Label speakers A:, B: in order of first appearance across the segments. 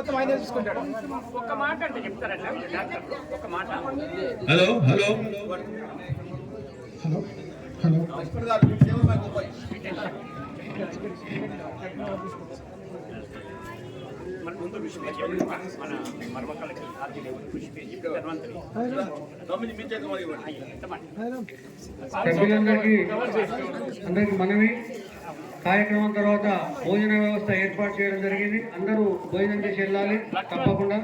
A: మొత్తం ఆయన చూసుకుంటాడు.
B: ఒక మాట అంటే చెప్తారట డాక్టర్, ఒక మాట.
C: హలో హలో
D: హలో హలో
B: మన ముందు విషయం మన మర్మకాలకి
E: అందరికి మనవి. కార్యక్రమం తర్వాత భోజన వ్యవస్థ ఏర్పాటు చేయడం జరిగింది. అందరూ భోజనం చేసి వెళ్ళాలి తప్పకుండా.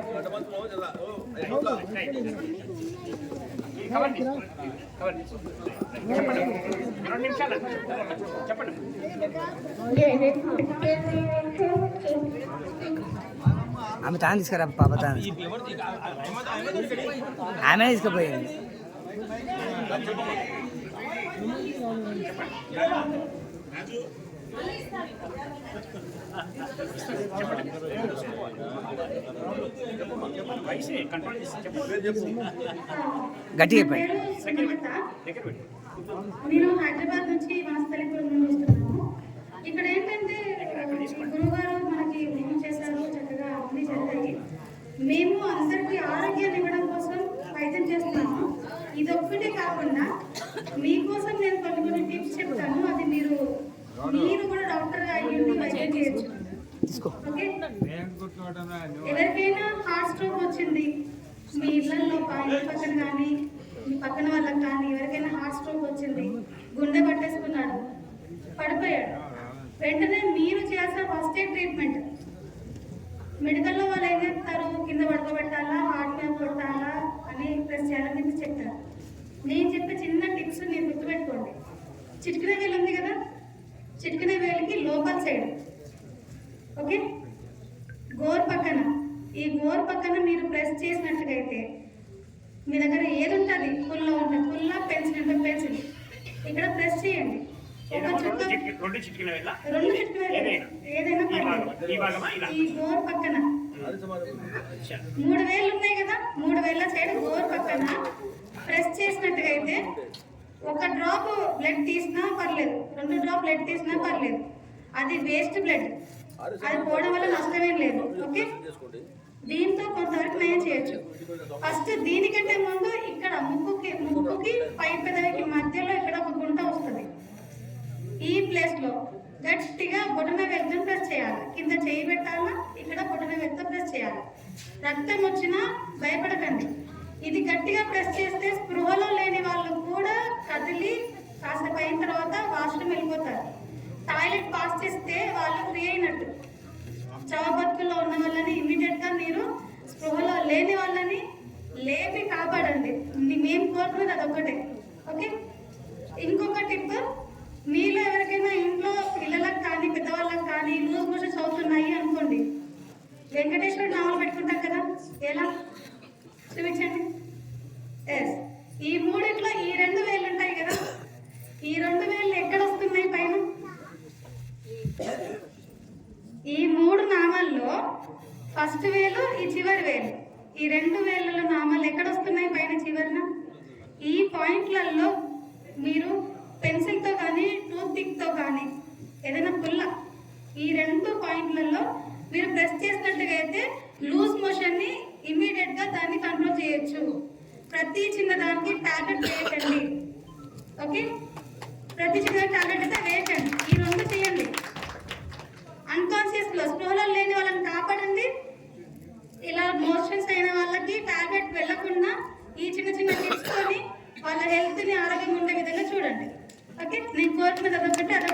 F: ఆమె తాను తీసుకురా పాప, తాను ఆమె తీసుకుపోయింది. గట్టిగా చెప్పండి.
G: నేను హైదరాబాద్ నుంచి వాస్తలిపురం నుండి వస్తున్నాము. ఇక్కడ ఏంటంటే గురువుగారు మనకి ఏం చేశారు, చక్కగా అన్ని జరిగాయి. మేము అందరికీ ఆరోగ్యం ఇవ్వడం కోసం వైద్యం చేస్తున్నాము. ఇదొక్కటే కాకుండా మీకోసం నేను కొన్ని టిప్స్ చెప్తాను. అది మీరు కూడా డాక్టర్గా అయ్యింది వైద్యం చేయొచ్చు. ఓకే, ఎవరికైనా హార్ట్ స్ట్రోక్ వచ్చింది మీ ఇళ్లలో పక్కన కానీ మీ పక్కన వాళ్ళకి కానీ ఎవరికైనా హార్ట్ స్ట్రోక్ వచ్చింది, గుండె పట్టేసుకున్నాడు, పడిపోయాడు, వెంటనే మీరు చేసే ఫస్ట్ ఎయిడ్ ట్రీట్మెంట్. మెడికల్లో వాళ్ళు ఏం చెప్తారు, కింద పడుకోబెట్టాలా, హార్ట్ మీద కొట్టాలా అని ప్రెస్ చేయాలని చెప్పి చెప్తారు. నేను చెప్పే చిన్న టిప్స్ మీరు గుర్తుపెట్టుకోండి. చిటికిన వేలు ఉంది కదా, చిటికిన వేలికి లోపల సైడ్, ఓకే, గోర్ పక్కన, ఈ గోర్ పక్కన మీరు ప్రెస్ చేసినట్టుగా అయితే మీ దగ్గర ఏది ఉంటుంది, పుల్ల ఉంటుంది, పుల్ల పెన్సిల్ ఉంటుంది, పెన్సిల్ ఇక్కడ ప్రెస్ చేయండి. రెండు చిటికిన ఏదైనా ఈ గోర్ పక్కన 3 వేలు ఉన్నాయి కదా, 3 వేల సైడ్ గోర్ పక్కన ప్రెస్ చేసినట్టుగా అయితే 1 డ్రాప్ బ్లడ్ తీసినా పర్లేదు, 2 డ్రాప్ బ్లడ్ తీసినా పర్లేదు. అది వేస్ట్ బ్లడ్, అది పోవడం వల్ల నష్టమేం లేదు. ఓకే, దీంతో కొంతవరకు నయం చేయొచ్చు. ఫస్ట్ దీనికంటే ముందు ఇక్కడ ముక్కుకి పై పెదవికి మధ్యలో ఇక్కడ ఒక గుంట వస్తుంది. ఈ ప్లేస్ లో గట్టిగా బొటన వేలుతో ప్రెస్ చేయాలి. కింద చేయి పెట్టాలా, ఇక్కడ బొటన వేలుతో ప్రెస్ చేయాలి. రక్తం వచ్చినా భయపడకండి. ఇది గట్టిగా ప్రెస్ చేస్తే స్పృహలో లేని వాళ్ళు కూడా కదిలి కాసేపు అయిన తర్వాత వాష్రూమ్ వెళ్ళిపోతారు. టాయిలెట్ పాస్ చేస్తే వాళ్ళు ఫ్రీ అయినట్టు. చావబతుకుల్లో ఉన్న వాళ్ళని ఇమీడియట్ గా మీరు స్పృహలో లేని వాళ్ళని లేపి కాపాడండి. మేము కోరుకునేది అదొక్కటే. ఓకే, ఇంకొక టిప్, మీలో ఎవరికైనా ఇంట్లో పిల్లలకు కానీ పెద్దవాళ్ళకి కానీ లూజ్ మోషన్స్ అవుతున్నాయి అనుకోండి, వెంకటేశ్వర నామలు పెట్టుకుంటాం కదా, ఎలా చూపించండి. ఎస్, ఈ మూడిట్లో ఈ 2 వేలు ఉంటాయి కదా, ఈ 2 వేలు ఎక్కడ వస్తున్నాయి పైన? ఈ 3 నామాల్లో ఫస్ట్ వేలు, ఈ చివరి వేలు, ఈ 2 వేల నామాలు ఎక్కడ వస్తున్నాయి పైన చివరిన? ఈ పాయింట్లలో మీరు పెన్సిల్తో కానీ టూత్ పిక్తో కానీ ఏదైనా పుల్ల ఈ 2 పాయింట్లలో మీరు ప్రెస్ చేసినట్టుగా అయితే లూజ్ మోషన్ని ఇమీడియట్గా దాన్ని కంట్రోల్ చేయొచ్చు. ప్రతి చిన్న దానికి టాబ్లెట్ వేయకండి. ఓకే, ప్రతి చిన్న టాబ్లెట్ అయితే వేయకండి. ఈ 2 చేయండి. అన్కాన్షియస్లో స్పృహలో లేని వాళ్ళని కాపాడండి. ఇలా మోషన్స్ అయిన వాళ్ళకి టాబ్లెట్ వెళ్లకుండా ఈ చిన్న టిప్స్ తోని వాళ్ళ హెల్త్ని ఆరోగ్యంగా ఉండే విధంగా చూడండి. ఓకే, నేను కోరుకున్నది అదొకటి.